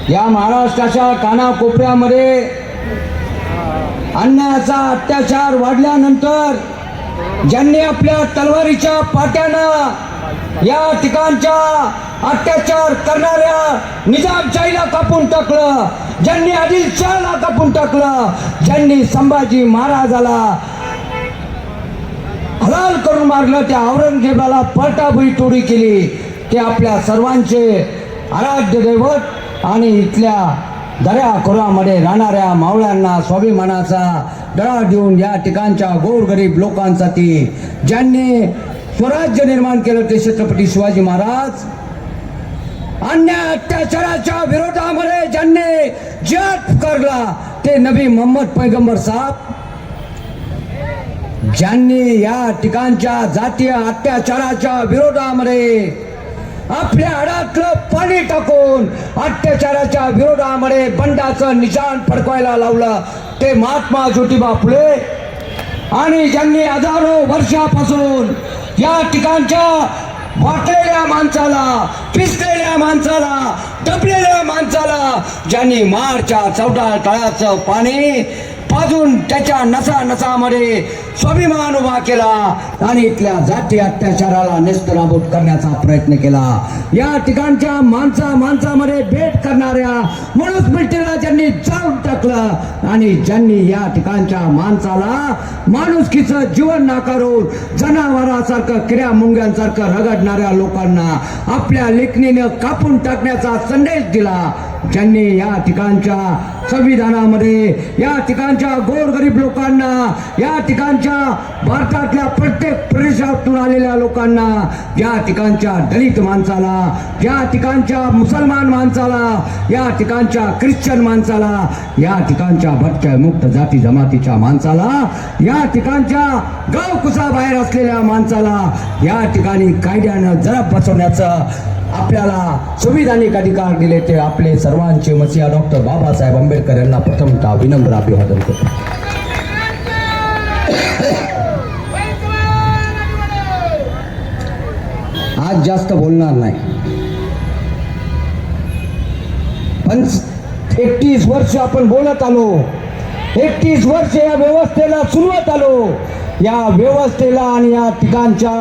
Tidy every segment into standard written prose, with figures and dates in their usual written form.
या महाराष्ट्राच्या कानाकोपऱ्यामध्ये अन्यायाचा अत्याचार वाढल्यानंतर ज्यांनी आपल्या तलवारीच्या पाट्यानं या ठिकाणच्या अत्याचार करणाऱ्या निजामशाहीला कापून टाकलं, ज्यांनी आदिलशाहला कापून टाकलं, ज्यांनी संभाजी महाराजाला हलाल करून मारलं, त्या औरंगजेबाला पलटाबळी तोडी केली, ते आपल्या सर्वांचे आराध्य दैवत आणि इथल्या दऱ्या खोऱ्यामध्ये राहणाऱ्या मावळ्यांना स्वाभिमानाचा डळा देऊन या ठिकाणच्या गोरगरीब लोकांसाठी ज्यांनी स्वराज्य निर्माण केलं ते छत्रपती शिवाजी महाराज. अन्याय अत्याचाराच्या विरोधामध्ये ज्यांनी जिहाद पुकारला ते नबी मोहम्मद पैगंबर साहेब. ज्यांनी या ठिकाणच्या जातीय अत्याचाराच्या विरोधामध्ये आपल्या हाडातलं पाणी टाकून अत्याचाराच्या विरोधामध्ये बंडाचं निशाण फडकवायला लावलं ते महात्मा ज्योतिबा फुले. आणि ज्यांनी हजारो वर्षापासून या ठिकाणच्या वाटलेल्या माणसाला, पिसलेल्या माणसाला, दबलेल्या माणसाला ज्यांनी मारच्या 14 तळाचं पाणी पाजून त्याच्या नसा नसामध्ये स्वाभिमान उभा केला आणि इथल्या जाती अत्याचाराला नेस्तनाबूत करण्याचा प्रयत्न केला. या ठिकाणच्या माणसामध्ये भेट करणाऱ्या मनुस्मृतीला ज्यांनी जाळून टाकलं आणि ज्यांनी या ठिकाणच्या माणसाला माणुसकीचं जीवन नाकारून जनावरांसारखं, किड्या मुंग्यांसारखं रगडणाऱ्या लोकांना आपल्या लेखणीनं कापून टाकण्याचा संदेश दिला. ज्यांनी या ठिकाणच्या संविधानामध्ये या ठिकाणच्या गोरगरीब लोकांना, या ठिकाणच्या भारतातल्या प्रत्येक प्रदेशातून आलेल्या लोकांना, या ठिकाणच्या दलित माणसाला, या ठिकाणच्या मुसलमान माणसाला, या ठिकाणच्या ख्रिश्चन माणसाला, या ठिकाणच्या भटक्या मुक्त जाती जमातीच्या माणसाला, या ठिकाणच्या गावकुसा बाहेर असलेल्या माणसाला या ठिकाणी कायद्यानं जरब बसवण्याचं आपल्याला संविधानिक अधिकार दिले ते आपले सर्वांचे मसीहा डॉक्टर बाबासाहेब आंबेडकर यांना प्रथमतः विनम्र अभिवादन करतो. आज जास्त बोलणार नाही, पण 31 वर्ष आपण बोलत आलो, 31 वर्ष या व्यवस्थेला सुरुवात आलो. या व्यवस्थेला आणि या ठिकाणच्या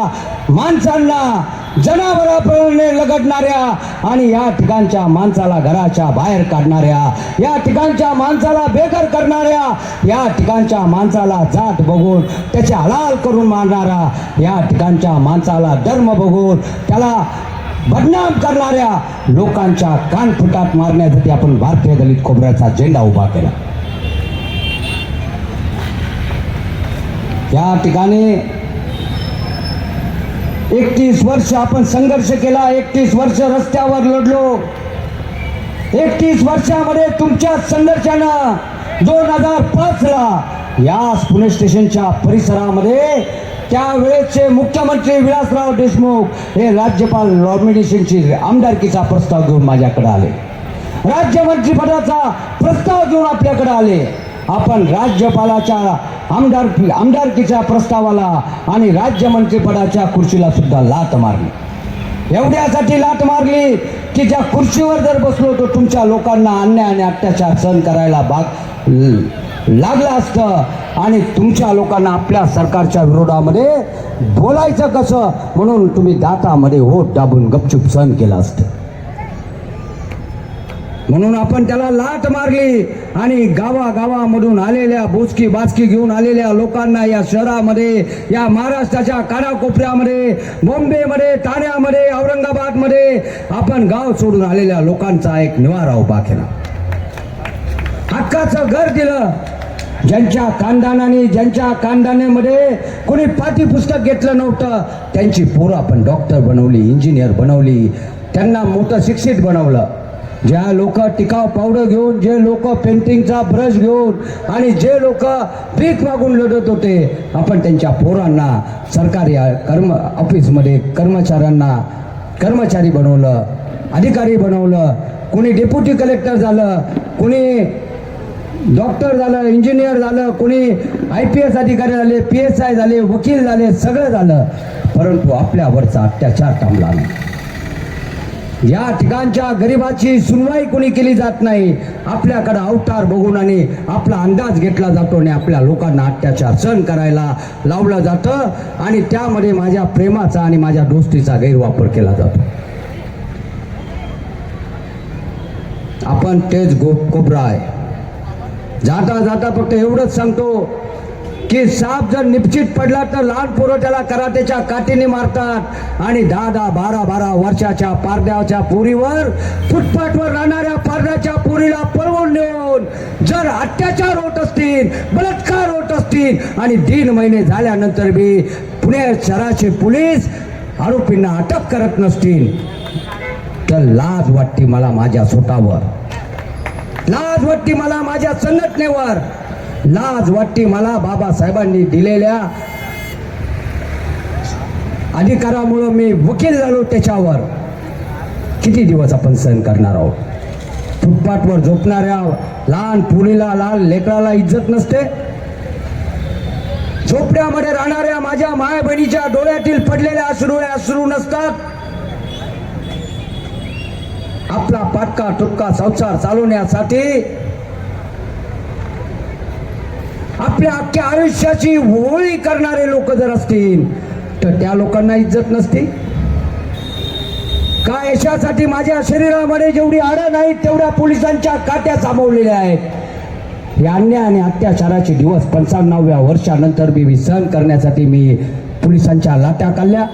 माणसांना जनावरांप्रमाणे लगडणाऱ्या आणि या ठिकाणच्या माणसाला घराच्या बाहेर काढणाऱ्या, या ठिकाणच्या माणसाला बेघर करणाऱ्या, या ठिकाणच्या माणसाला जात बघून त्याचे हलाल करून मारणारा, या ठिकाणच्या माणसाला धर्म बघून त्याला बदनाम करणाऱ्या लोकांच्या कानफुटात मारण्यासाठी आपण भारतीय दलित खोबऱ्याचा झेंडा उभा केला. या ठिकाणी 31 वर्ष आपण संघर्ष केला, 31 वर्ष रस्त्यावर लढलो. 31 वर्षामध्ये तुमच्या संघर्षानं 2005 ला या पुणे स्टेशनच्या परिसरामध्ये त्यावेळेचे मुख्यमंत्री विलासराव देशमुख हे राज्यपाल नॉमिनेशनची आमदारकीचा प्रस्ताव घेऊन माझ्याकडे आले. राज्यमंत्रीपदाचा प्रस्ताव घेऊन आपल्याकडे आले. आपण राज्यपालाच्या आमदारकीच्या प्रस्तावाला आणि राज्यमंत्रीपदाच्या खुर्चीला सुद्धा लात मारली. एवढ्यासाठी लात मारली की ज्या खुर्चीवर जर बसलो तर तुमच्या लोकांना अन्याय आणि अत्याचार सहन करायला लागलं असतं आणि तुमच्या लोकांना आपल्या सरकारच्या विरोधामध्ये बोलायचं कसं म्हणून तुम्ही दातामध्ये होट दाबून गपचूप सहन केलं असतं. म्हणून आपण त्याला लाट मारली आणि गावागावामधून आलेल्या बोचकी बाचकी घेऊन आलेल्या लोकांना या शहरामध्ये, या महाराष्ट्राच्या कानाकोपऱ्यामध्ये, बॉम्बेमध्ये, ठाण्यामध्ये, औरंगाबादमध्ये आपण गाव सोडून आलेल्या लोकांचा एक निवारा उभा केला. हक्काचं घर दिलं. ज्यांच्या कांदाण्यामध्ये कोणी पाठ्यपुस्तक घेतलं नव्हतं त्यांची पोरं आपण डॉक्टर बनवली, इंजिनियर बनवली, त्यांना मोठं शिक्षित बनवलं. ज्या लोक टिकाव पावडर घेऊन, जे लोक पेंटिंगचा ब्रश घेऊन आणि जे लोक भीक मागून लढत होते आपण त्यांच्या पोरांना सरकारी ऑफिसमध्ये कर्मचारी बनवलं, अधिकारी बनवलं. कोणी डेप्युटी कलेक्टर झालं, कोणी डॉक्टर झालं, इंजिनियर झालं, कोणी IPS अधिकारी झाले, PSI झाले, वकील झाले, सगळं झालं. परंतु आपल्यावरचा अत्याचार थांबला नाही. या ठिकाणच्या गरिबाची सुनवाई कोणी केली जात नाही. आपल्याकडे अवतार बघून आणि आपला अंदाज घेतला जातो आणि आपल्या लोकांना अत्याचार सहन करायला लावलं जातं आणि त्यामध्ये माझ्या प्रेमाचा आणि माझ्या दोस्तीचा गैरवापर केला जातो. आपण तेच कोबरा आहे. जाता जाता फक्त एवढंच सांगतो की साप जर निश्चित पडला तर लहान पोरं त्याला कराटेच्या काठीने मारतात आणि 10-10, 12-12 वर्षाच्या पारद्याच्या पोरीवर फुटपाथवर राहणाऱ्या पारद्याच्या पोरीला पळवून नेऊन जर अत्याचार होत असतील, बलात्कार होत असतील आणि 3 महिने झाल्यानंतर बी पुणे शहराचे पोलीस आरोपींना अटक करत नसतील तर लाज वाटते मला माझ्या स्वतःवर, लाज वाटते मला माझ्या संघटनेवर, लाज वाटते मला बाबासाहेबांनी दिलेल्या अधिकारामुळे मी वकील झालो त्याच्यावर. किती दिवस आपण सहन करणार आहोत? फुटपाथवर झोपणाऱ्या लहान पुरीला, लहान लेकराला इज्जत नसते. झोपड्यामध्ये राहणाऱ्या माझ्या माय बहिणीच्या डोळ्यातील पडलेले अश्रू नसतात. आपला पाटका तुटका संसार चालवण्यासाठी आपल्या अख्ख्या आयुष्याची होळी करणारे लोक जर असतील तर त्या लोकांना इज्जत नसते का? यशासाठी माझ्या शरीरामध्ये जेवढी हाडं नाहीत तेवढ्या पोलिसांच्या काट्या सामावलेल्या आहेत. हे अन्याय आणि अत्याचाराचे दिवस 95व्या वर्षानंतर मी सहन करण्यासाठी मी पोलिसांच्या लाट्या काढल्या.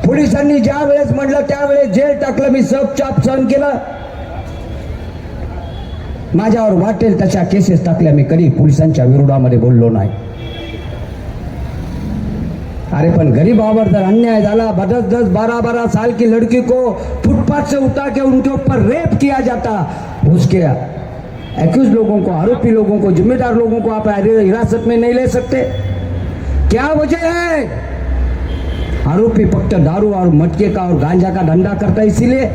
पोलिसांनी ज्या वेळेस म्हटलं त्यावेळेस जेल टाकलं, मी चाप सहन केलं. माझ्यावर वाटेल तशा केसेस टाकल्या, मी कधी पोलिसांच्या विरोधामध्ये बोललो नाही. अरे पण गरीबावर जर अन्याय झाला, 10-12 साल की लड़की को फुटपाथ से उतार के उनके ऊपर रेप किया जाता, उसके एक्यूज लोगों को, आरोपी लोगों को, जिम्मेदार लोगों को आप हिरासत में नहीं ले सकते? क्या वजह है? आरोपी फक्त दारू और मटके का और गांजा का धंधा करता है, इसीलिए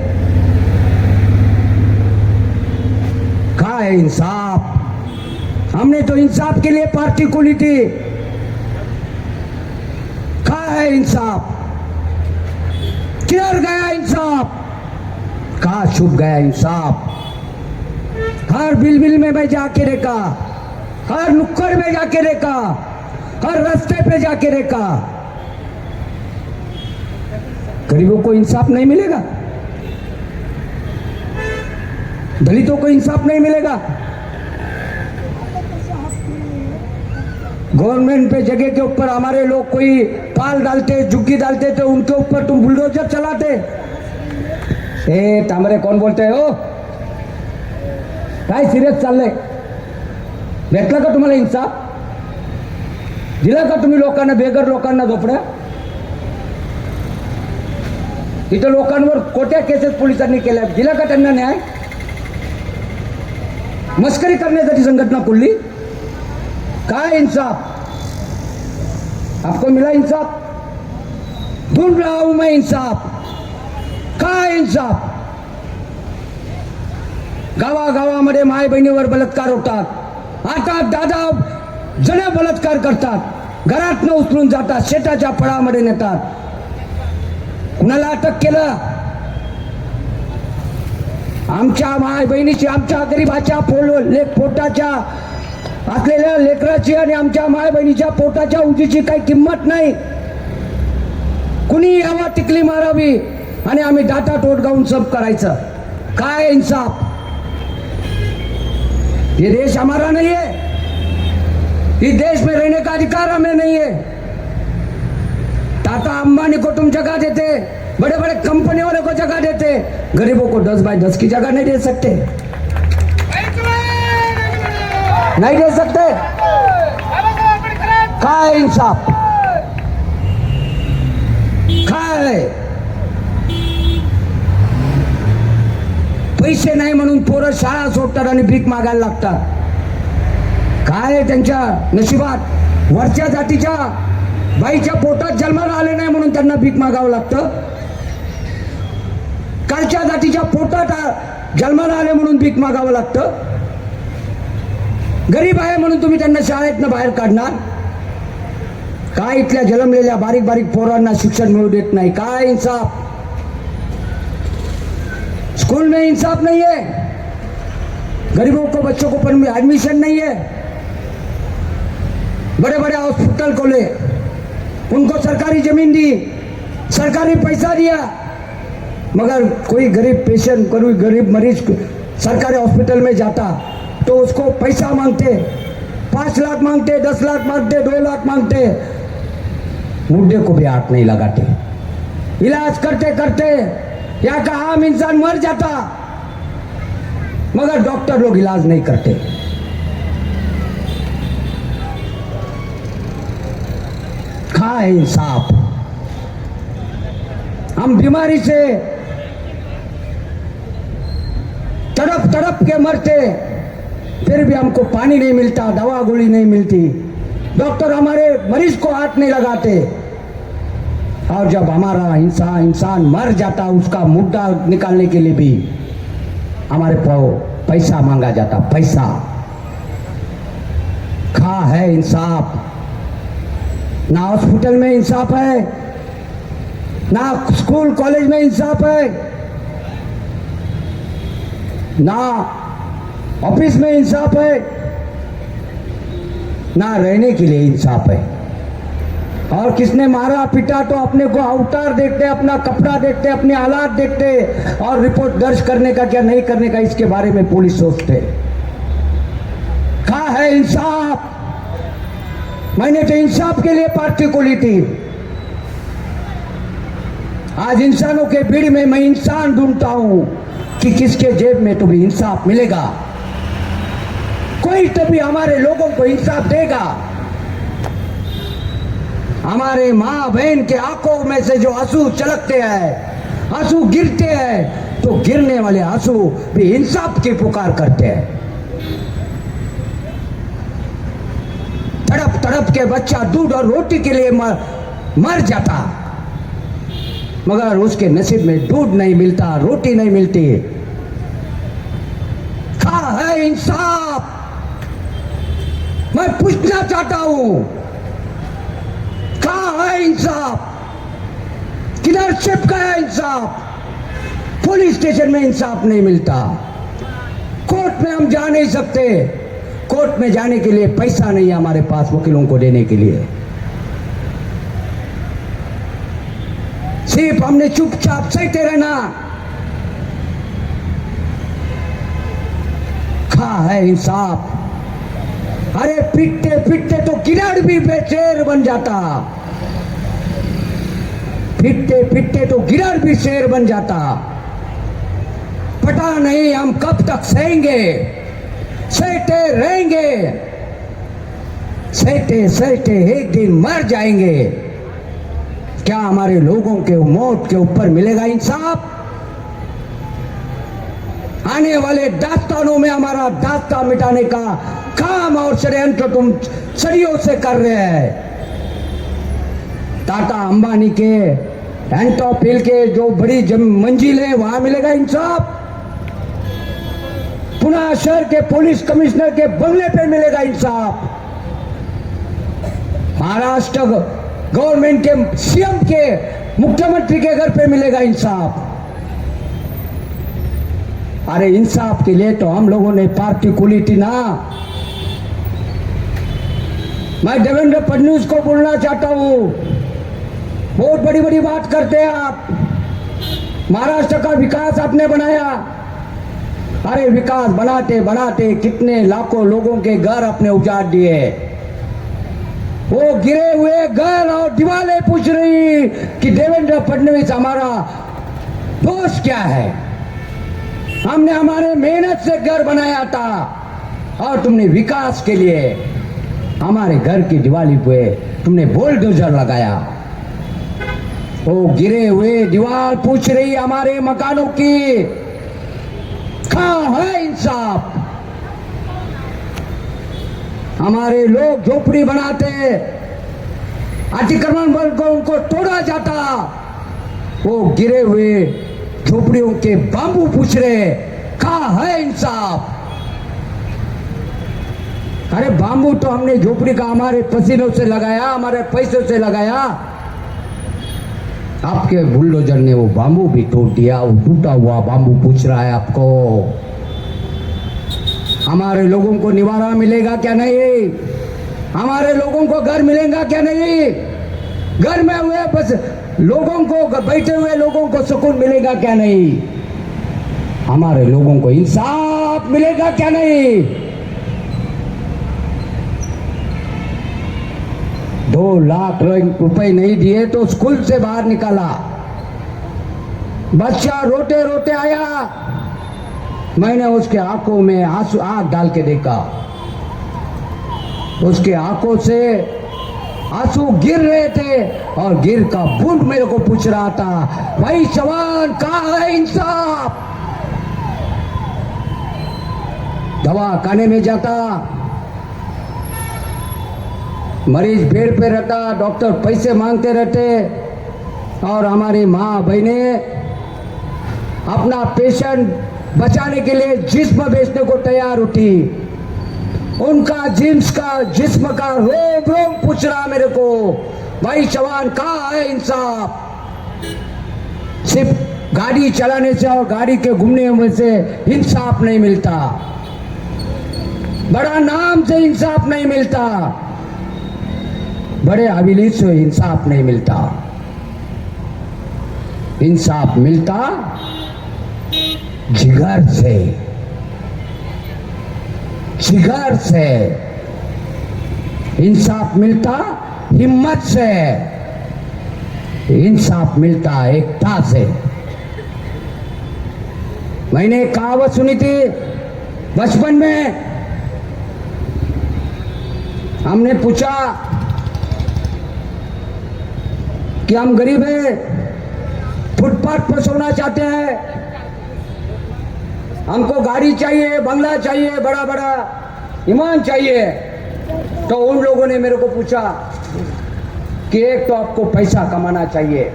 कहाँ है इंसाफ? हमने तो इंसाफ के लिए पार्टी खोली थी. कहाँ है इंसाफ? किधर गया इंसाफ? कहाँ छुप गया इंसाफ? हर बिल में मैं जाके देखा, हर नुक्कड़ में जाके देखा, हर रास्ते पे जाके देखा, गरीबों को इंसाफ नहीं मिलेगा, दलितों को इंसाफ नहीं मिलेगा. गवर्नमेंट पे जगह के ऊपर हमारे लोग कोई पाल डालते, झुग्गी डालते तो उनके ऊपर तुम बुलडोजर चलाते. ए तांबरे कौन बोलते हो? काय सिरियस चाललंय? भेटला का तुम्हाला इंसाफ? दिला का तुम्ही लोकांना, बेघर लोकांना झोपड्या? इथं लोकांवर कोट्या केसेस पोलिसांनी केल्या, दिला का त्यांना न्याय? मस्करी करण्यासाठी संघटना खुलली. काय इंसाफ? आपको मिला इंसाफ? ढूंढ रहा हूं मैं इंसाफ. काय इंसाफ? गावागावामध्ये माय बहिणीवर बलात्कार होतात. आता दादा जण बलात्कार करतात, घरातनं उचलून जातात, शेताच्या फळामध्ये नेतात. कुणाला अटक केलं? आमच्या माय बहिणीची, आमच्या गरीबाच्या पोटाच्या असलेल्या लेकराची आणि आमच्या माय बहिणीच्या पोटाच्या उंचीची काही किंमत नाही. कुणी यावा टिकली मारावी आणि आम्ही डाटा टोट गाऊन सब करायचं. काय इंसाफ? ये देश हमारा नहीं है. इस देश में रहने का अधिकार हमें नहीं है. टाटा अंबानी को तुम जगह देते, बड़े बड़े कंपनी वालों को जगह देते, गरीबों को 10 बाय 10 की जगह नहीं दे सकते, नहीं दे सकते. काय इंसाफ? काय? पैसे नाही म्हणून पोरं शाळा सोडतात आणि भीक मागायला लागतात. काय त्यांच्या नशिबात? वरच्या जातीच्या बाईच्या पोटात जन्माला आले नाही म्हणून त्यांना भीक मागावं लागतं. कालच्या जातीच्या पोटात जन्माला आले म्हणून भीक मागावं लागतं. गरीब आहे म्हणून तुम्ही त्यांना शाळेतनं बाहेर काढणार. काय इथल्या जन्मलेल्या बारीक बारीक पोरांना शिक्षण मिळू देत नाही. काय इंसाफ? स्कूल में इंसाफ नहीं है, गरीबों को बच्चों को पर एडमिशन नहीं है, बड़े बड़े हॉस्पिटल खोले, उनको सरकारी जमीन दी, सरकारी पैसा दिया, मगर कोई गरीब पेशेंट, कोई गरीब मरीज सरकारी हॉस्पिटल में जाता तो उसको पैसा मांगते, 5 लाख मांगते, 10 लाख मांगते, 2 लाख मांगते, मुद्दे को भी हाथ नहीं लगाते। इलाज करते करते यहाँ का आम इंसान मर जाता, मगर डॉक्टर लोग इलाज नहीं करते। कहाँ है इंसाफ? हम बीमारी से तड़प तड़प के मरते, फिर भी हमको पानी नहीं मिलता, दवा गोली नहीं मिलती, डॉक्टर हमारे मरीज को हाथ नहीं लगाते। और जब हमारा इंसान मर जाता, उसका मुद्दा निकालने के लिए भी हमारे पैसा मांगा जाता, पैसा। कहाँ है इंसाफ? ना हॉस्पिटल में इंसाफ है, ना स्कूल कॉलेज में इंसाफ है, ना ऑफिस में इंसाफ है, ना रहने के लिए इंसाफ है। और किसने मारा पिटा तो अपने को अवतार देखते, अपना कपड़ा देखते, अपने हालात देखते, और रिपोर्ट दर्ज करने का क्या नहीं करने का इसके बारे में पुलिस सोचते। कहाँ है इंसाफ? मैंने तो इंसाफ के लिए पार्टी को ली थी। आज इंसानों के भीड़ में मैं इंसान ढूंढता हूं कि किसके जेब में तो भी इंसाफ मिलेगा, कोई तो भी हमारे लोगों को इंसाफ देगा। हमारे माँ बहन के आंखों में से जो आंसू चलकते हैं, आंसू गिरते हैं, तो गिरने वाले आंसू भी इंसाफ की पुकार करते हैं। तड़प तड़प के बच्चा दूध और रोटी के लिए मर जाता, मगर उसके नसीब में दूध नहीं मिलता, रोटी नहीं मिलती। कहाँ है इंसाफ? मैं पूछना चाहता हूं, कहाँ है इंसाफ? किधर छिप गया इंसाफ? पुलिस स्टेशन में इंसाफ नहीं मिलता, कोर्ट में हम जा नहीं सकते, कोर्ट में जाने के लिए पैसा नहीं है हमारे पास वकीलों को देने के लिए। सिर्फ हमने चुपचाप सहते रहना। कहाँ है इंसाफ? अरे पिटते पिटते तो गिरड़ भी बेशेर बन जाता, पिटते पिटते तो गिरड़ भी शेर बन जाता। पता नहीं हम कब तक सहेंगे, सहते रहेंगे, सहते सहते एक दिन मर जाएंगे। क्या हमारे लोगों के मौत के ऊपर मिलेगा इंसाफ? आने वाले दास्तानों में हमारा दास्ता मिटाने का काम और षड्यंत्र तुम सदियों से कर रहे हैं। टाटा अंबानी के एंटॉप हिल के जो बड़ी मंजिल है वहां मिलेगा इंसाफ? पुणे शहर के पुलिस कमिश्नर के बंगले पे मिलेगा इंसाफ? महाराष्ट्र गवर्नमेंट के सीएम के मुख्यमंत्री के घर पे मिलेगा इंसाफ? अरे इंसाफ के लिए तो हम लोगों ने पार्टी खोली थी ना। मैं देवेंद्र फडणवीस को बोलना चाहता हूं, बहुत बड़ी बड़ी बात करते हैं आप, महाराष्ट्र का विकास आपने बनाया। अरे विकास बनाते बनाते कितने लाखों लोगों के घर अपने उजाड़ दिए। वो गिरे हुए घर और दीवारें पूछ रही कि देवेंद्र फडणवीस हमारा दोष क्या है? हमने हमारे मेहनत से घर बनाया था और तुमने विकास के लिए हमारे घर की दिवाली पे तुमने बुलडोजर लगाया। वो गिरे हुए दीवार पूछ रही हमारे मकानों की। कहाँ है इंसाफ? हमारे लोग झोपड़ी बनाते, अतिक्रमण वर्ग को उनको तोड़ा जाता, वो गिरे हुए झोपड़ियों के बांबू पूछ रहे कहाँ है इंसाफ? अरे बांबू तो हमने झोपड़ी का हमारे पसीनों से लगाया, हमारे पैसों से लगाया। आपके बुलडोजर ने वो बाम्बू भी तोड़ दिया, वो टूटा हुआ बाम्बू पूछ रहा है आपको। हमारे लोगों को निवारा मिलेगा क्या नहीं? हमारे लोगों को घर मिलेगा क्या नहीं? घर में हुए बस लोगों को, बैठे हुए लोगों को सुकून मिलेगा क्या नहीं? हमारे लोगों को इंसाफ मिलेगा क्या नहीं? 2 लाख रुपए नहीं दिए तो स्कूल से बाहर निकाला, बच्चा रोते रोते आया, मैंने उसके आंखों में आंसू आंख डाल के देखा, उसके आंखों से आंसू गिर रहे थे और गिर का बूंद मेरे को पूछ रहा था, भाई जवान कहाँ है इंसाफ? दवा खाने में जाता, मरीज बेड पे रहता, डॉक्टर पैसे मांगते रहते और हमारी माँ बहनें अपना पेशेंट बचाने के लिए जिस्म बेचने को तैयार होती। उनका जिस्म का रोम रोम पूछ रहा मेरे को, भाई जवान कहाँ है इंसाफ? सिर्फ गाड़ी चलाने से और गाड़ी के घूमने में से इंसाफ नहीं मिलता, बड़ा नाम से इंसाफ नहीं मिलता, बड़े हवेली से इंसाफ नहीं मिलता। इंसाफ मिलता जिगर से, जिगर से इंसाफ मिलता, हिम्मत से इंसाफ मिलता, एकता से। मैंने एक कहावत सुनी थी बचपन में, हमने पूछा कि हम गरीब हैं, फुटपाथ पर सोना चाहते हैं, हमको गाड़ी चाहिए, बंगला चाहिए, बड़ा बड़ा ईमान चाहिए। तो उन लोगों ने मेरे को पूछा कि एक तो आपको पैसा कमाना चाहिए,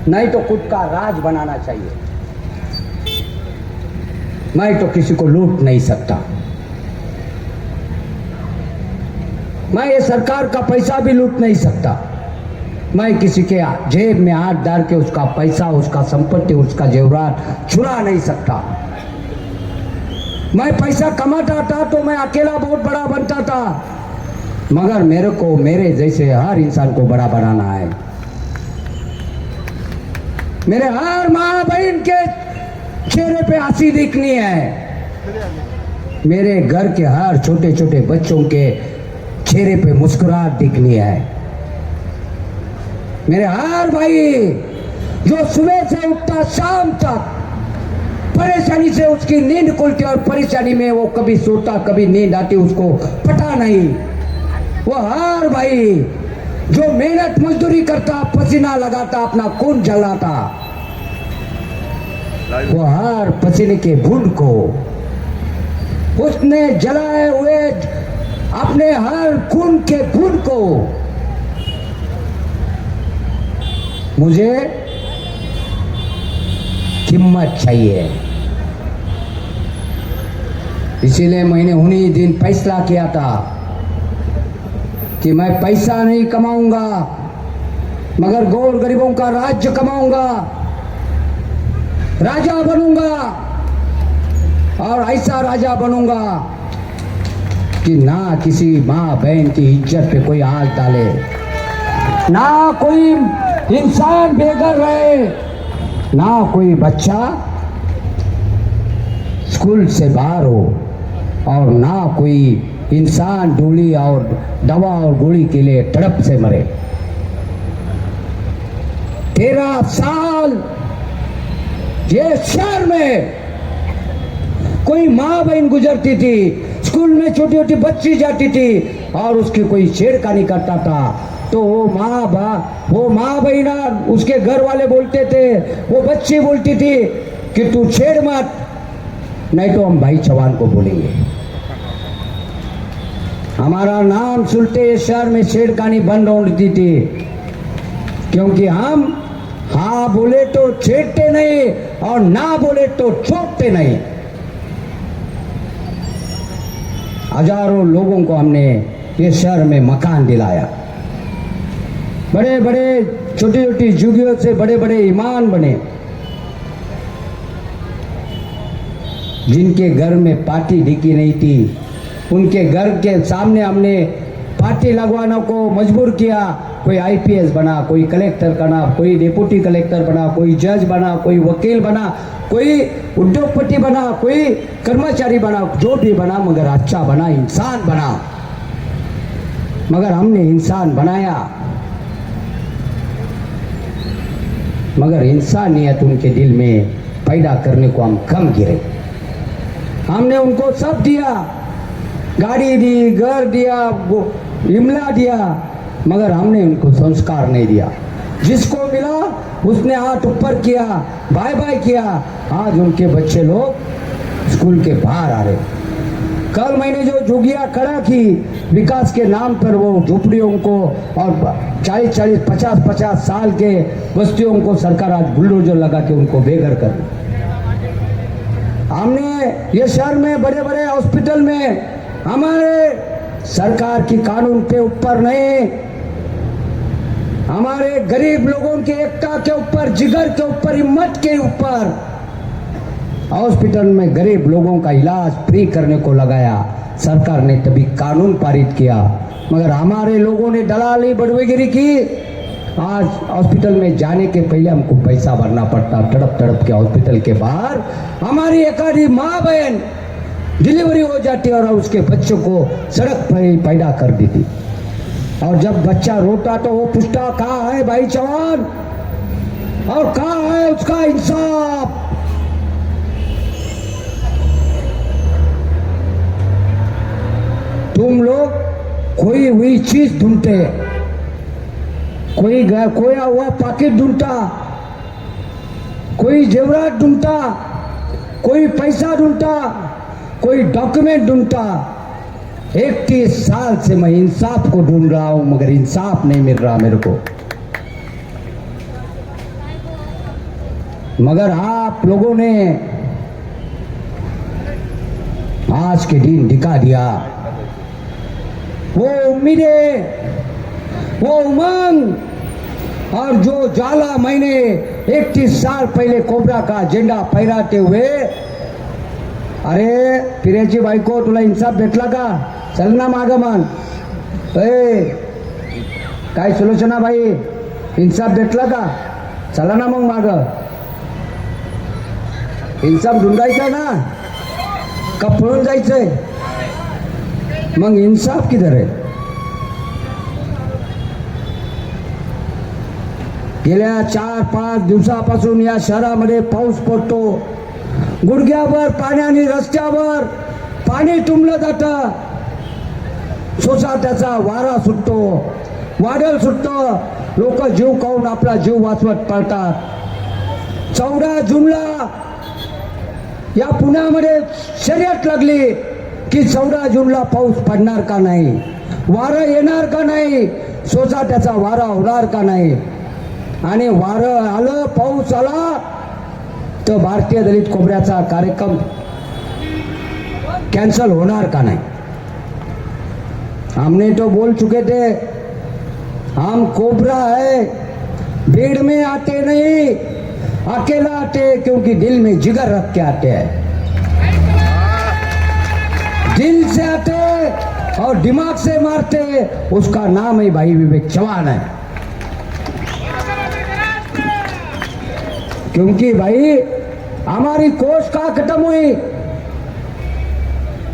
नहीं तो खुद का राज बनाना चाहिए। मैं तो किसी को लूट नहीं सकता, मैं ये सरकार का पैसा भी लूट नहीं सकता, मैं किसी के जेब में हाथ डाल के उसका पैसा, उसका संपत्ति, उसका जेवरात चुरा नहीं सकता। मैं पैसा कमाता था तो मैं अकेला बहुत बड़ा बनता था, मगर मेरे को मेरे जैसे हर इंसान को बड़ा बनाना है। मेरे हर माँ बहन के चेहरे पे हंसी दिखनी है, मेरे घर के हर छोटे छोटे बच्चों के चेहरे पे मुस्कुराहट दिखनी है। मेरे हर भाई जो सुबह से उठता शाम तक परेशानी से उसकी नींद खुलती और परेशानी में वो कभी सोता कभी नींद आती, उसको पता नहीं। वो हर भाई जो मेहनत मजदूरी करता, पसीना लगाता, अपना खून जलाता, वो हर पसीने के बूंद को उसने जलाए हुए अपने हर खून के बूंद को मुझे कीमत चाहिए। इसीलिए मैंने उन्हीं दिन फैसला किया था कि मैं पैसा नहीं कमाऊंगा, मगर गौर गरीबों का राज्य कमाऊंगा, राजा बनूंगा, और ऐसा राजा बनूंगा कि ना किसी माँ बहन की इज्जत पे कोई हाथ डाले, ना कोई इंसान बेघर रहे, ना कोई बच्चा स्कूल से बाहर हो, और ना कोई इंसान डोली और दवा और गोली के लिए तड़प से मरे। 13 साल ये शहर में कोई माँ बहन गुजरती थी, स्कूल में छोटी छोटी बच्ची जाती थी और उसकी कोई छेड़खानी करता था तो वो माँ बहना उसके घर वाले बोलते थे, वो बच्ची बोलती थी कि तू छेड़ मत, नहीं तो हम भाई जवान को बोलेंगे। हमारा नाम सुनते इस शहर में छेड़खानी बंद होती थी, क्योंकि हम हाँ बोले तो छेड़ते नहीं और ना बोले तो छोड़ते नहीं। हजारों लोगों को हमने इस शहर में मकान दिलाया, बड़े बड़े छोटी छोटी झुग्गियों से बड़े बड़े ईमान बने। जिनके घर में पार्टी ढिकी नहीं थी, उनके घर के सामने हमने पार्टी लगवाने को मजबूर किया। कोई आईपीएस बना, कोई कलेक्टर बना, कोई डिप्टी कलेक्टर बना, कोई जज बना, कोई वकील बना, कोई उद्योगपति बना, कोई कर्मचारी बना, जो भी बना, मगर अच्छा बना, इंसान बना। मगर हमने इंसान बनाया, मगर इंसानियत उनके दिल में पैदा करने को हम कम गिरे। हमने उनको सब दिया, गाड़ी दी, घर दिया, इमला दिया, मगर हमने उनको संस्कार नहीं दिया। जिसको मिला उसने हाथ ऊपर किया, बाय बाय किया। आज उनके बच्चे लोग स्कूल के बाहर आ रहे। कल मैंने जो झुग्गियाँ खड़ा की विकास के नाम पर, वो झोपड़ियों को और 40-40, 50-50 साल के बस्तियों को सरकार आज बुलडोजर लगा के उनको बेघर कर दी। हमने ये शहर में बड़े बड़े हॉस्पिटल में हमारे सरकार की कानून के ऊपर नहीं, हमारे गरीब लोगों के एकता के ऊपर, जिगर के ऊपर, हिम्मत के ऊपर हॉस्पिटल में गरीब लोगों का इलाज फ्री करने को लगाया। सरकार ने तभी कानून पारित किया, मगर हमारे लोगों ने दलाली बड़वेगिरी की। आज हॉस्पिटल में जाने के पहले हमको पैसा भरना पड़ता, तड़प तड़प के हॉस्पिटल के बाहर हमारी एकाधी माँ बहन डिलीवरी हो जाती और उसके बच्चों को सड़क पर ही पैदा कर देती। और जब बच्चा रोता तो वो पूछता, कहाँ है भाई जवान, और कहाँ है उसका इंसाफ। तुम लोग खोई हुई चीज ढूंढते, कोई खोया हुआ पॉकेट ढूंढता, कोई जेवरात ढूंढता, कोई पैसा ढूंढता, कोई डॉक्यूमेंट ढूंढता। 31 साल से मैं इंसाफ को ढूंढ रहा हूं, मगर इंसाफ नहीं मिल रहा मेरे को। मगर आप लोगों ने आज के दिन दिखा दिया, वो उम्मीदें, वो उमंग, और जो जाला मैंने 31 साल पहले कोबरा का झेंडा फहराते हुए, अरे पिरेची बायको तुला इंसाफ भेटला का, चल ना मागं मान, काय सुलोचना बाई इंसाफ भेटला का, चला ना मग मागं, इंसाफ ढूंढायचा ना का पळून जायचंय, मग इंसाफ किधर आहे? गेल्या 4-5 दिवसापासून या शहरामध्ये पाऊस पडतो, गुडघ्यावर पाण्याने रस्त्यावर पाणी तुंबलं जातं, सोसाट्याचा वारा सुटतो, वादळ सुटतं, लोक जीव काढून आपला जीव वाचवत पळतात। 14 जूनला या पुण्यामध्ये शर्यत लागली की 14 जूनला पाऊस पडणार का नाही, वारं येणार का नाही, सोसाट्याचा वारा होणार का नाही। आणि वारं आलं, पाऊस आला तर भारतीय दलित कोबऱ्याचा कार्यक्रम कैंसल होणार का नहीं। हमने तो बोल चुके थे, हम कोबरा है, भीड़ में आते नहीं, अकेला आते, क्योंकि दिल में जिगर रख के आते हैं, दिल से आते और दिमाग से मारते, उसका नाम ही भाई विवेक चौहान है। क्योंकि भाई हमारी कोष का खत्म हुई,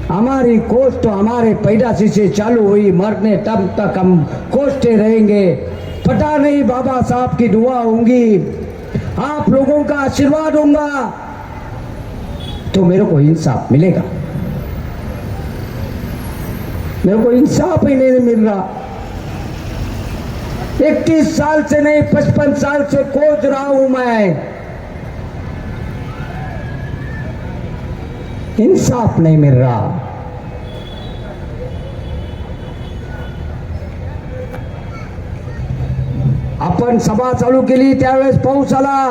हमारी कोष तो हमारे पैदाशी से चालू हुई, मरने तब तक हम कोसते रहेंगे। पता नहीं बाबा साहब की दुआ होंगी, आप लोगों का आशीर्वाद होगा तो मेरे को इंसाफ मिलेगा। मेरे को इंसाफ ही नहीं मिल रहा। 31 साल से नहीं, 55 साल से खोज रहा हूं मैं, इंसाफ नहीं मिल रहा। आपण सभा चालू केली त्यावेळेस पाऊस आला,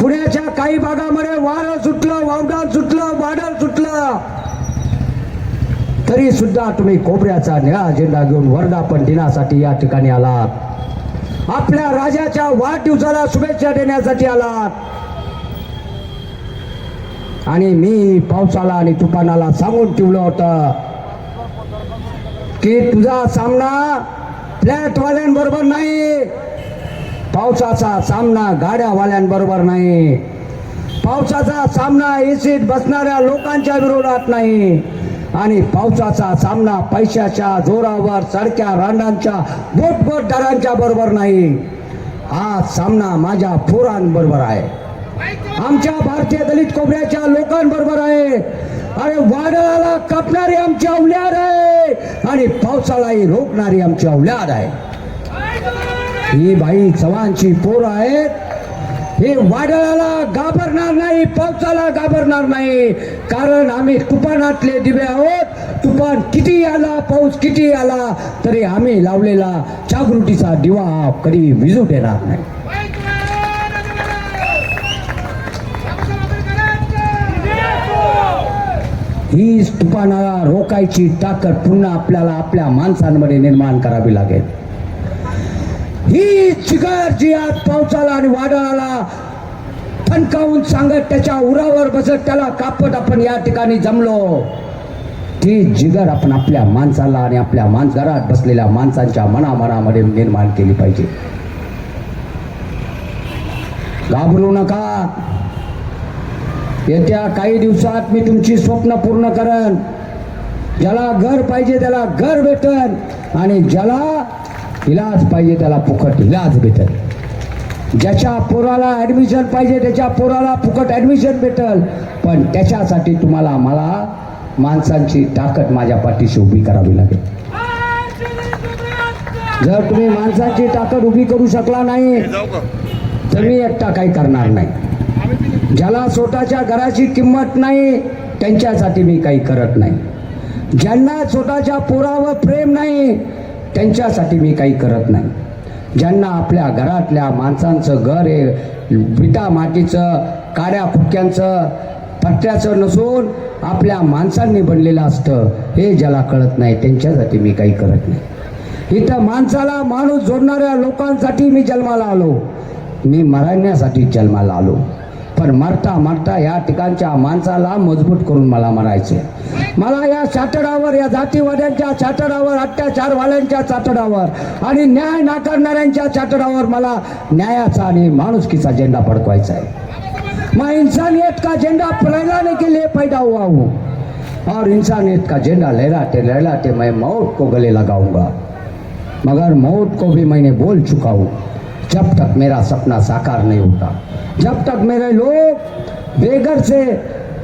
पुण्याच्या काही भागामध्ये वारं सुटलं, वावदान सुटलं, वादळ सुटलं, तरी सुद्धा तुम्ही कोबऱ्याचा निळा झेंडा घेऊन वर्धापन दिनासाठी या ठिकाणी आलात। आपल्या राजाच्या वाढदिवसाला शुभेच्छा देण्यासाठी आलात आणि मी पावसाला आणि तुफानाला सांगून ठेवलं होतं की तुझा सामना फ्लॅटवाल्यांबरोबर नाही, पावसाचा सामना गाड्यावाल्यांबरोबर नाही, पावसाचा सामना एसीत बसणाऱ्या लोकांच्या विरोधात नाही आणि पावसाचा सामना पैशाच्या जोरावर सडक्या रांडांच्या बोटबोटदारांच्या बरोबर नाही. हा सामना माझ्या पोरांबरोबर आहे, आमच्या भारतीय दलित कोबऱ्याच्या लोकांबरोबर आहे. अरे वादळाला कापणारी आमची अवल्याद आहे आणि पावसालाही रोखणारी आमची अवल्याद आहे. ही बाई चव्हाणची पोरं आहेत, हे वादळाला घाबरणार नाही, पावसाला घाबरणार नाही, कारण आम्ही तुफानातले दिवे आहोत. तुफान किती आला, पाऊस किती आला तरी आम्ही लावलेला जागृतीचा दिवा कधी विझू देणार नाही. ही तुफानाला रोखायची ताकद पुन्हा आपल्याला आपल्या माणसांमध्ये निर्माण करावी लागेल. ही चिगर जी आज पावसाला आणि वादळाला ठणकावून सांगत त्याच्या उरावर बसत त्याला कापत आपण या ठिकाणी जमलो, ती जिगर आपण आपल्या माणसाला आणि आपल्या घरात बसलेल्या माणसांच्या मनामध्ये निर्माण केली पाहिजे. घाबरू नका. येत्या काही दिवसात मी तुमची स्वप्न पूर्ण करन. ज्याला घर पाहिजे त्याला घर भेटन आणि ज्याला इलाज पाहिजे त्याला फुकट इलाज भेटल. ज्याच्या पोराला ऍडमिशन पाहिजे त्याच्या पोराला फुकट ऍडमिशन भेटल. पण त्याच्यासाठी तुम्हाला मला माणसांची ताकद माझ्या पाठीशी उभी करावी लागेल. जर तुम्ही माणसाची ताकद उभी करू शकला नाही तर मी एकटा काही करणार नाही. ज्याला स्वतःच्या घराची किंमत नाही त्यांच्यासाठी मी काही करत नाही. ज्यांना स्वतःच्या पोरावर प्रेम नाही त्यांच्यासाठी मी काही करत नाही. ज्यांना आपल्या घरातल्या माणसांचं घर हे विटा मातीचं काड्या फुटक्यांचं पट्ट्याचं नसून आपल्या माणसांनी बनलेलं असतं हे ज्याला कळत नाही त्यांच्यासाठी मी काही करत नाही. इथं माणसाला माणूस जोडणाऱ्या लोकांसाठी मी जन्माला आलो. मी मरण्यासाठी जन्माला आलो. पण मरता मरता या ठिकाणच्या माणसाला मजबूत करून मला मरायचे. मला या चातडावर, या जातीवाद्यांच्या चातडावर, अत्याचारवाल्यांच्या चातडावर आणि न्याय नाकारणाऱ्यांच्या चातडावर मला न्यायाचा आणि माणुसकीचा झेंडा फडकवायचा है. मैं इंसानियत का झेंडा फहराने के लिए पैदा हुआ हूँ और इंसानियत का झेंडा लहराते लहराते मैं मौत को गले लगाऊंगा. मगर मौत को भी मैंने बोल चुका हूँ, जब तक मेरा सपना साकार नहीं होता, जब तक मेरे लोग बेघर से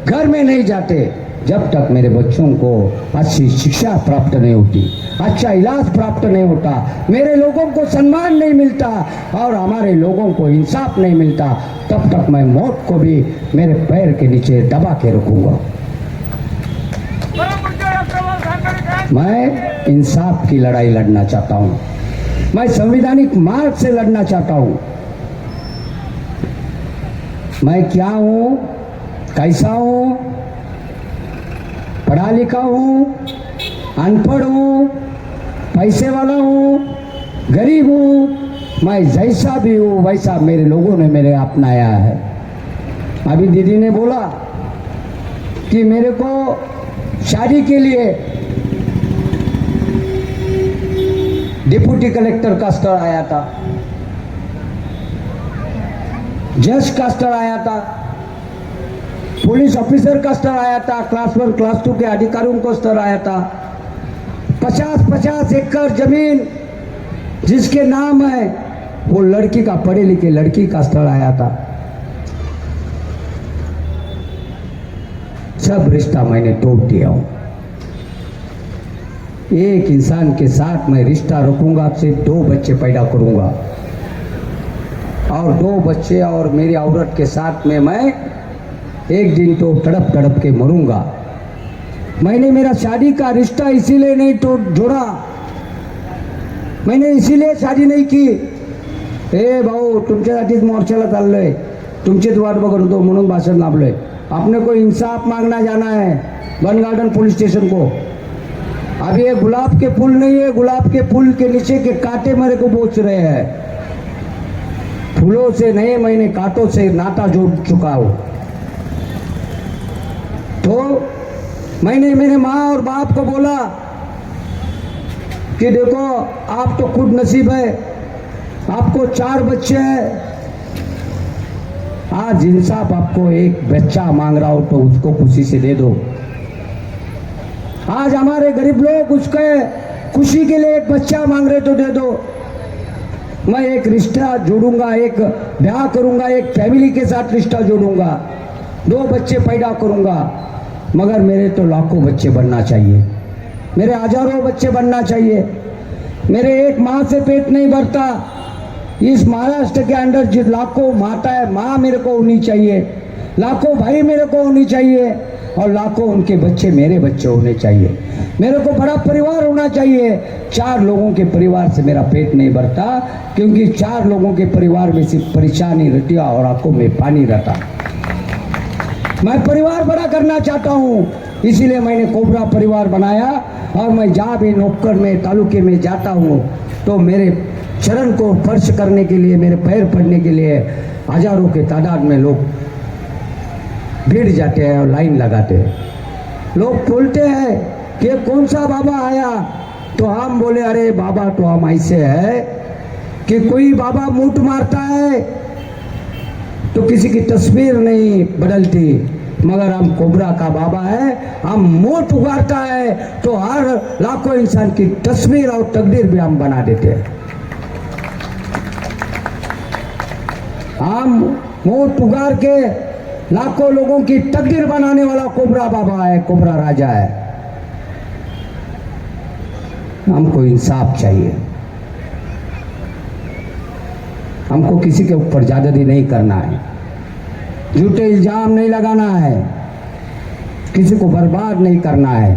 घर में नहीं जाते, जब तक मेरे बच्चों को अच्छी शिक्षा प्राप्त नहीं होती, अच्छा इलाज प्राप्त नहीं होता, मेरे लोगों को सम्मान नहीं मिलता और हमारे लोगों को इंसाफ नहीं मिलता, तब तक मैं मौत को भी मेरे पैर के नीचे दबा के रखूंगा. मैं इंसाफ की लड़ाई लड़ना चाहता हूँ. मैं संवैधानिक मार्ग से लड़ना चाहता हूँ. मैं क्या हूँ, कैसा हूँ, पढ़ा लिखा हूँ, अनपढ़ हूँ, पैसे वाला हूँ, गरीब हूँ, मैं जैसा भी हूँ वैसा मेरे लोगों ने मेरे अपनाया है. अभी दीदी ने बोला कि मेरे को शादी के लिए डिप्टी कलेक्टर का स्तर आया था, जज का स्तर आया था, पुलिस ऑफिसर का स्तर आया था, क्लास 1 क्लास 2 के अधिकारियों को स्तर आया था. 50-50 एकड़ जमीन जिसके नाम है वो लड़की का, पढ़े लिखे लड़की का स्तर आया था. सब रिश्ता मैंने तोड़ दिया हूं. एक इंसान के साथ मैं रिश्ता रखूंगा, सिर्फ 2 बच्चे पैदा करूंगा और 2 बच्चे और मेरी औरत के साथ में मैं एक दिन तो तड़प तड़प के मरूंगा. मैंने मेरा शादी का रिश्ता इसीलिए नहीं जोड़ा, मैंने इसीलिए शादी नहीं की. ए भाऊ तुमच्यासाठीच मोर्चाला चाललोय, तुमचीच वाट बघत होतो म्हणून भाषण लाभलोय. आपने को इंसाफ मांगना जाना है वन गार्डन पुलिस स्टेशन को. अभी ये गुलाब के फूल नहीं है, गुलाब के फूल के नीचे के कांटे मेरे को बोच रहे हैं. फूलों से नहीं, मैंने कांटों से नाता जोड़ चुका हूं। तो मैंने मेरे माँ और बाप को बोला कि देखो आप तो खुद नसीब है, आपको 4 बच्चे हैं, आज इंसाफ आपको एक बच्चा मांग रहा हो तो उसको खुशी से दे दो। आज हमारे गरीब लोग उसके खुशी के लिए एक बच्चा मांग रहे तो दे दो। मैं एक रिश्ता जोड़ूंगा, एक ब्याह करूंगा, एक फैमिली के साथ रिश्ता जोड़ूंगा, 2 बच्चे पैदा करूंगा, मगर मेरे तो लाखों बच्चे बनना चाहिए, मेरे हजारों बच्चे बनना चाहिए। मेरे एक माँ से पेट नहीं भरता। इस महाराष्ट्र के अंदर जो लाखों माता है, माँ मेरे को होनी चाहिए, लाखों भाई मेरे को होनी चाहिए, और लाखों उनके बच्चे मेरे बच्चे होने चाहिए। मेरे को बड़ा परिवार होना चाहिए। 4 लोगों के परिवार से मेरा पेट नहीं भरता, क्योंकि 4 लोगों के परिवार में सिर्फ परेशानी रहती है और आंखों में पानी रहता। मैं परिवार बड़ा करना चाहता हूँ, इसीलिए मैंने कोबरा परिवार बनाया। और मैं जहाँ भी नौकर में तालुके में जाता हूँ तो मेरे चरण को स्पर्श करने के लिए, मेरे पैर पड़ने के लिए हजारों के तादाद में लोग भीड़ जाते हैं और लाइन लगाते हैं। लोग बोलते हैं कि कौन सा बाबा आया, तो हम बोले अरे बाबा तो हम ऐसे है कि कोई बाबा मूठ मारता है तो किसी की तस्वीर नहीं बदलती, मगर हम कोबरा का बाबा है, हम मूठ उगारता है तो हर लाखों इंसान की तस्वीर और तकदीर भी हम बना देते हैं। हम मूठ उगार के लाखों लोगों की तकदीर बनाने वाला कोबरा बाबा है, कोबरा राजा है। हमको इंसाफ चाहिए, हमको किसी के ऊपर ज्यादती नहीं करना है, झूठे इल्जाम नहीं लगाना है, किसी को बर्बाद नहीं करना है।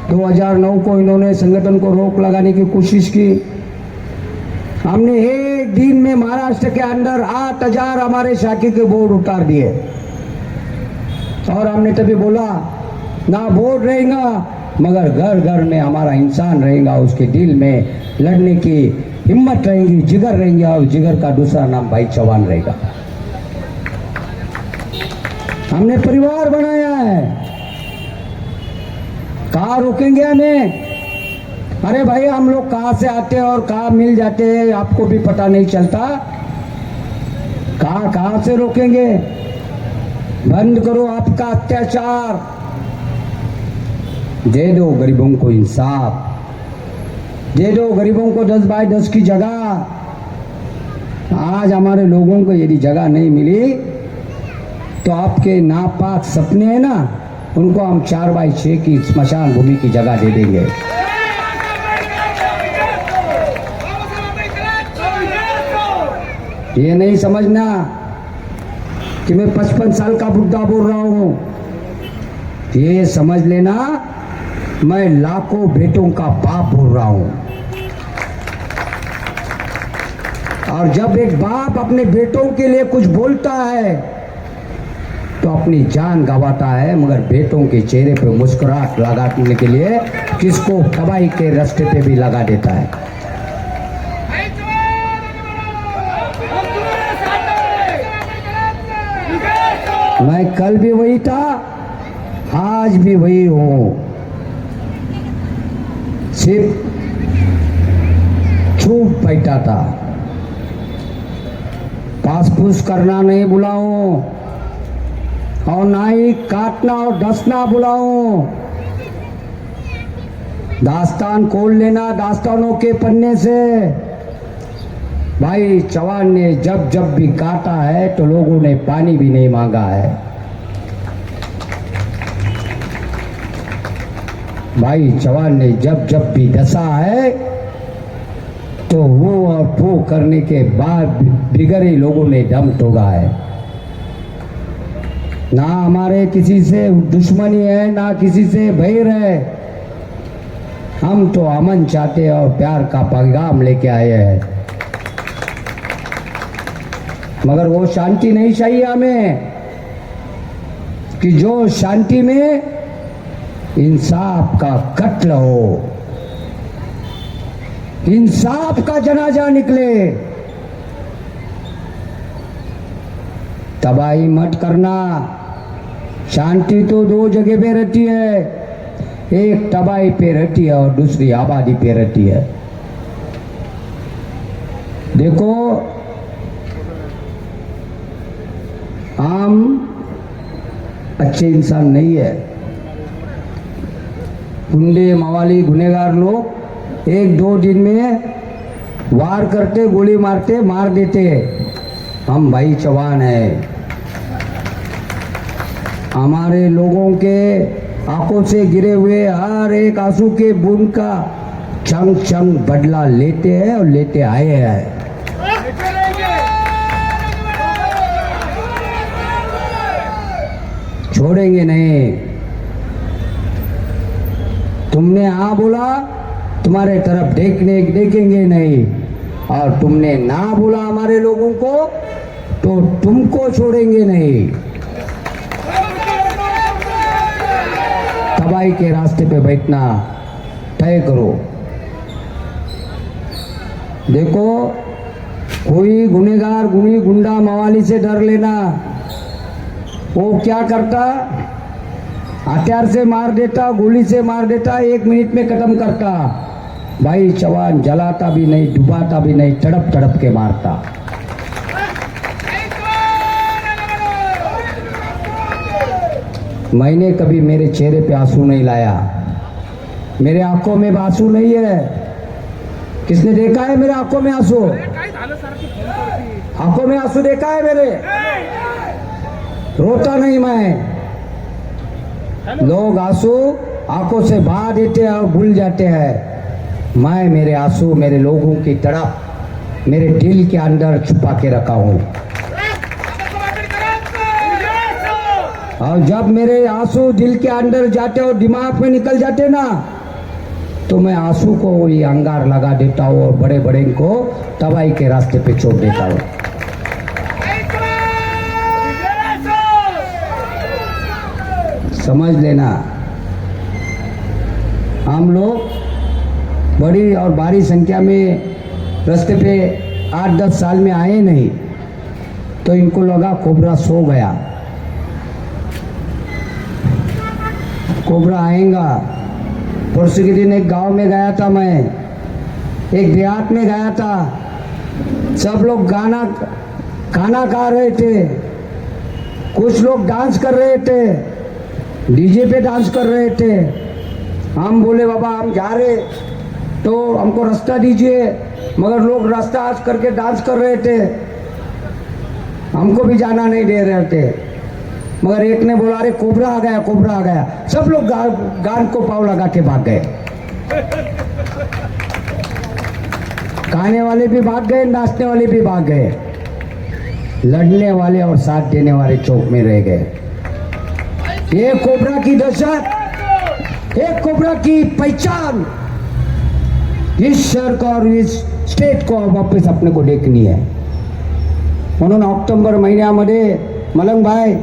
तो 2009 को इन्होंने संगठन को रोक लगाने की कोशिश की। हमने एक दिन में महाराष्ट्र के अंदर 8,000 हमारे शाखी के बोर्ड उतार दिए, और हमने तभी बोला ना बोर्ड रहेगा, मगर घर घर में हमारा इंसान रहेगा, उसके दिल में लड़ने की हिम्मत रहेगी, जिगर रहेंगे, और जिगर का दूसरा नाम भाई चौहान रहेगा। हमने परिवार बनाया है, कहाँ रोकेंगे हमें? अरे भाई हम लोग कहाँ से आते हैं और कहाँ मिल जाते हैं आपको भी पता नहीं चलता, कहाँ से रोकेंगे? बंद करो आपका अत्याचार, दे दो गरीबों को इंसाफ, दे दो गरीबों को 10 बाय 10 की जगह। आज हमारे लोगों को यदि जगह नहीं मिली तो आपके नापाक सपने हैं ना, उनको हम 4 बाय 6 की स्मशान भूमि की जगह दे देंगे। ये नहीं समझना कि मैं 55 साल का बुढ़ा बोल रहा हूं, ये समझ लेना मैं लाखों बेटों का बाप बोल रहा हूं। और जब एक बाप अपने बेटों के लिए कुछ बोलता है तो अपनी जान गंवाता है, मगर बेटों के चेहरे पे मुस्कुराहट लगाने के लिए किसको तबाही के रास्ते पे भी लगा देता है। मैं कल भी वही था, आज भी वही हूं, सिर्फ छूट बैठा था, पास पूछ करना नहीं बुलाऊं, और ना ही काटना और डसना बुलाऊं। दास्तान खोल लेना दास्तानों के पन्ने से। भाई चौहान ने जब जब भी काटा है तो लोगों ने पानी भी नहीं मांगा है। भाई चौहान ने जब जब भी डसा है तो वो और वो करने के बाद बिगड़े लोगों ने दम तोड़ा है। ना हमारे किसी से दुश्मनी है, ना किसी से बैर है, हम तो अमन चाहते हैं और प्यार का पैगाम लेके आए हैं। मगर वो शांति नहीं चाहिए हमें कि जो शांति में इंसाफ का कत्ल हो। इंसाफ का जनाजा निकले। तबाही मत करना। शांति तो दो जगह पे रहती है, एक तबाही पे रहती है और दूसरी आबादी पे रहती है। देखो, आम अच्छे इंसान नहीं है। गुंडे मवाली गुनेगार लोग एक दो दिन में वार करते, गोली मारते, मार देते। हम भाई जवान हैं। हमारे लोगों के आंखों से गिरे हुए हर एक आंसू के बूंद का छंग छंग बदला लेते हैं और लेते आए हैं। छोड़ेंगे नहीं। तुमने हाँ बोला, तुम्हारे तरफ देखेंगे नहीं, और तुमने ना बोला हमारे लोगों को, तो तुमको छोड़ेंगे नहीं। तबाही के रास्ते पे बैठना तय करो। देखो, कोई गुनेगार गुंडा मवाली से डर लेना। वो क्या करता, हथियार से मार देता, गोली से मार देता, 1 मिनट में खत्म करता। भाई जवान जलाता भी नहीं, डुबाता भी नहीं, तड़प तड़प के मारता। मैंने कभी मेरे चेहरे पे आंसू नहीं लाया, मेरे आंखों में आंसू नहीं है। किसने देखा है मेरे आंखों में आंसू? आंखों में आंसू देखा है मेरे? रोता नहीं मैं। लोग आंसू आंखों से बहा देते हैं और भूल जाते हैं। मैं मेरे आंसू मेरे लोगों की तड़प मेरे दिल के अंदर छुपा के रखा हूं। और जब मेरे आंसू दिल के अंदर जाते और दिमाग में निकल जाते ना, तो मैं आंसू को ये अंगार लगा देता हूँ और बड़े बड़े को तबाही के रास्ते पे छोड़ देता हूँ। समझ लेना, हम लोग बड़ी और भारी संख्या में रास्ते पे 8-10 साल में आए नहीं, तो इनको लगा कोबरा सो गया, कोबरा आएगा। परसों के दिन एक गांव में गया था मैं, एक देहात में गया था। सब लोग खाना खा रहे थे, कुछ लोग डांस कर रहे थे, डीजे पे डांस कर रहे थे। हम बोले बाबा हम जा रहे, तो हमको रास्ता दीजिए, मगर लोग रास्ता आज करके डांस कर रहे थे, हमको भी जाना नहीं दे रहे थे। मगर एक ने बोला अरे कोबरा आ गया, कोबरा आ गया। सब लोग गान को पाँव लगा के भाग गए। खाने वाले भी भाग गए, नाचने वाले भी भाग गए, लड़ने वाले और साथ देने वाले चौक में रह गए। ये कोबरा की दहशत, एक कोबरा की पहचान इस शहर को और इस स्टेट को वापस अपने को देखनी है। म्हणून ऑक्टोबर महिन्यामध्ये मलंग भाई,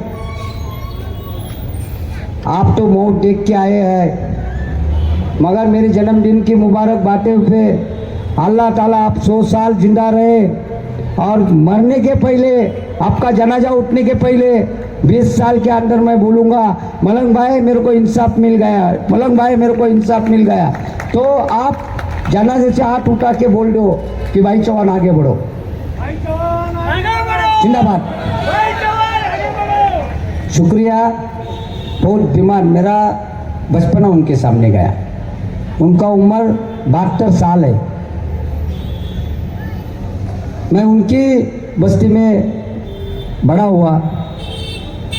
आप तो मौत देख के आए हैं, मगर मेरे जन्मदिन की मुबारक बातें हुए। अल्लाह ताला आप 100 साल जिंदा रहे, और मरने के पहले, आपका जनाजा उठने के पहले 20 साल के अंदर मैं बोलूँगा मलंग भाई मेरे को इंसाफ मिल गया, मलंग भाई मेरे को इंसाफ मिल गया। तो आप जनाजे से हाथ उठा के बोल दो कि भाई चौहान आगे बढ़ो, जिंदाबाद। शुक्रिया। बहुत बीमार, मेरा बचपना उनके सामने गया। उनका उम्र 72 साल है। मैं उनकी बस्ती में बड़ा हुआ,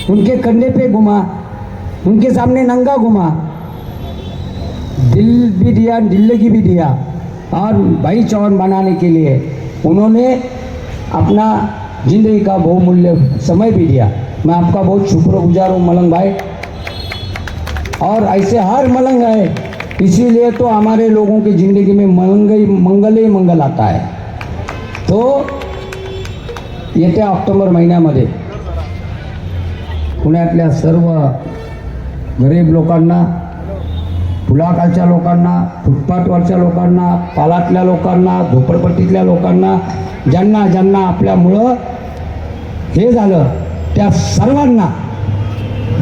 उनके कंधे पे घुमा, उनके सामने नंगा घुमा, दिल भी दिया, जिंदगी भी दिया, और भाई चौहान बनाने के लिए उन्होंने अपना जिंदगी का बहुमूल्य समय भी दिया। मैं आपका बहुत शुक्रगुजार हूँ मलंग भाई, और ऐसे हर मलंग है, इसीलिए तो हमारे लोगों की ज़िंदगी में मंगल ही मंगल आता है। तो येत्या ऑक्टोबर महिन्यामध्ये पुण्यातल्या सर्व गरीब लोकांना पुलाखालच्या लोकांना, फुटपाथवरच्या लोकांना, पालातल्या लोकांना, झोपडपट्टीतल्या लोकांना, ज्यांना ज्यांना आपल्यामुळं हे झालं त्या सर्वांना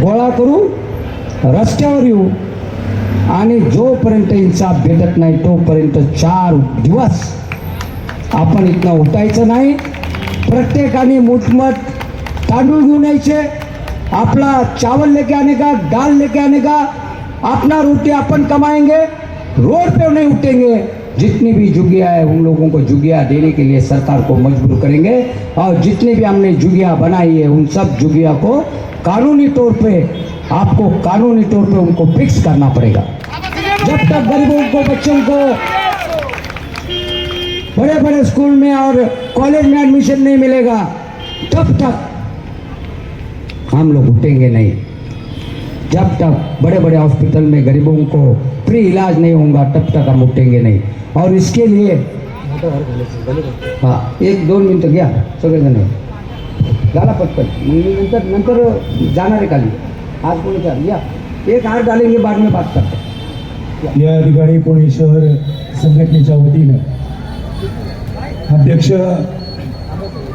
गोळा करू, रस्त्यावर येऊ आणि जोपर्यंत इन्साफ भेटत नाही तोपर्यंत 4 दिवस आपण इथनं उठायचं नाही. प्रत्येकाने मुठमट तांदूळ घेऊन यायचे. अपना चावल लेके आने का, दाल लेके आने का. अपना रोटी अपन कमाएंगे, रोड पे नहीं उठेंगे. जितनी भी जुगिया है उन लोगों को जुगिया देने के लिए सरकार को मजबूर करेंगे और जितनी भी हमने जुगिया बनाई है उन सब जुगिया को कानूनी तौर पे आपको कानूनी तौर पे उनको फिक्स करना पड़ेगा. जब तक गरीबों को, बच्चों को बड़े बड़े स्कूल में और कॉलेज में एडमिशन नहीं मिलेगा तब तक हम लोग उठेंगे नहीं. जब तक बड़े बड़े हॉस्पिटल में गरीबों को फ्री इलाज नहीं होगा तब तक हम उठेंगे नहीं. और इसके लिए हाँ 1-2 मिनटं घ्या सगळेजण झाला पटकन. नंतर नंतर जाणार आहे खाली. आज कोणी चाल या एक हार डालेंगे बाद में बात करते. या ठिकाणी पुणे शहर संघटनेच्या वतीनं अध्यक्ष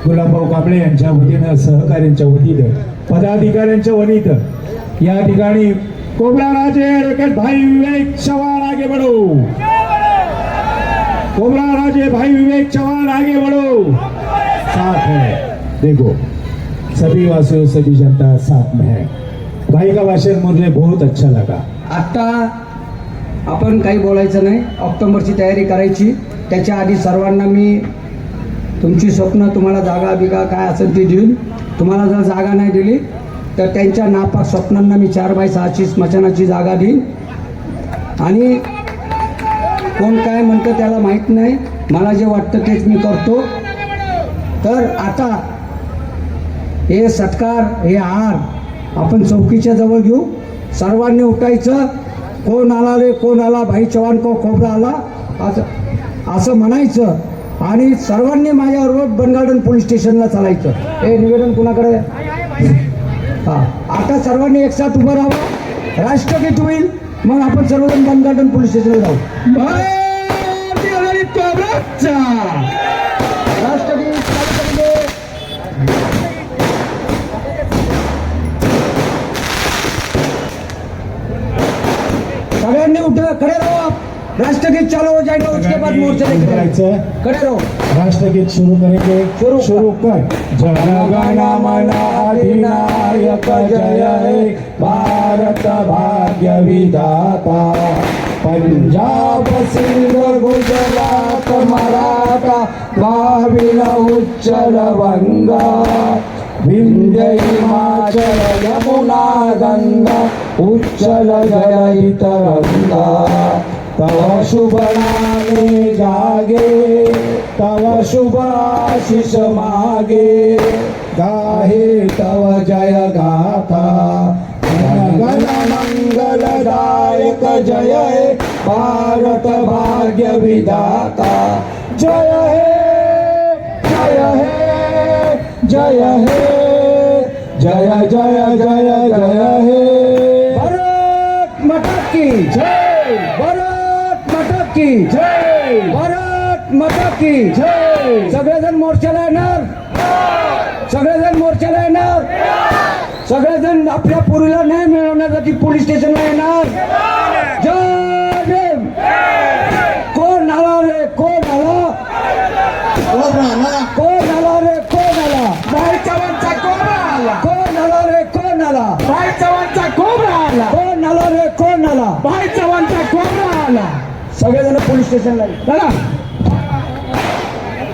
गुलाबभाऊ कांबळे यांच्या वतीनं, सहकार्यांच्या वतीनं, पदाधिकाऱ्यांच्या वतीनं या ठिकाणी कोबरा राजे रकेट भाई विवेक चव्हाण आगे बढ़ो. कोबरा राजे भाई विवेक चव्हाण आगे बढ़ो. साथ है, देखो सभी वासियों सभी जनता साथ में है. भाई का भाषण मुझे बहुत अच्छा लगा. आत्ता आपण काही बोलायचं नाही. ऑक्टोबरची तयारी करायची. त्याच्या आधी सर्वांना मी तुमची स्वप्न, तुम्हाला जागा बिगा काय असेल ती देऊन, तुम्हाला जर जागा नाही दिली तर त्यांच्या नापाक स्वप्नांना मी 4x6ची स्मशानाची जागा देईन. आणि कोण काय म्हणतं त्याला माहीत नाही. मला जे वाटतं तेच मी करतो. तर आता हे सत्कार, हे हार आपण चौकीच्या जवळ घेऊ. सर्वांनी उठायचं. कोण आला रे, कोण आला, भाई चव्हाण को खोबरा आला असं म्हणायचं. आणि सर्वांनी माझ्याबरोबर बनगार्डन पोलीस स्टेशनला चालायचं. हे निवेदन कुणाकडे? हां, आता सर्वांनी एकसाथ उभं राहावं. राष्ट्रगीत होईल, मग आपण सर्वजण बनगार्डन पोलीस स्टेशनला जाऊ. राष्ट्रगीत चालू करू. सगळ्यांनी खड़े रहो. आप राष्ट्रगीत चालू हो जाएगा, उसके बाद मोर्चा लेकर खड़े रहो. राष्ट्रगीत शुरू करेंगे. शुरू कर. जनगण मन अधिनायक जय हे भारत भाग्य विधाता. पंजाब सिंध गुजरात मराठा द्राविड उच्चल गंगा विंध्य हिमाचल यमुना गंगा उच्चल जय तरंगा. तव शुभ नामे जागे, तव शुभ आशीष मागे, गाहे तव जय गाथा. गण मंगलदायक जय हे भारत भाग्य विधाता. जय हे, जय हे, जय हे, जय जय जय जय हे. भारत माता की जय. भारत माता की जय. भारत माता की जय. सगळेजण मोर्चाला येणार. सगळेजण मोर्चाला येणार. सगळेजण आपल्या पोरीला न्याय मिळवण्यासाठी पोलीस स्टेशनला येणार. जय भीम. कोण आला रे, कोण आला, कोण आला रे, कोण आला. भाई चव्हाणचा कोबरा आला. कोण आला रे, कोण आला. भाई चव्हाणचा कोबरा आला. कोण आला रे, कोण आला. भाई चव्हाणचा कोबरा आला. सगळेजण पोलीस स्टेशनला चला.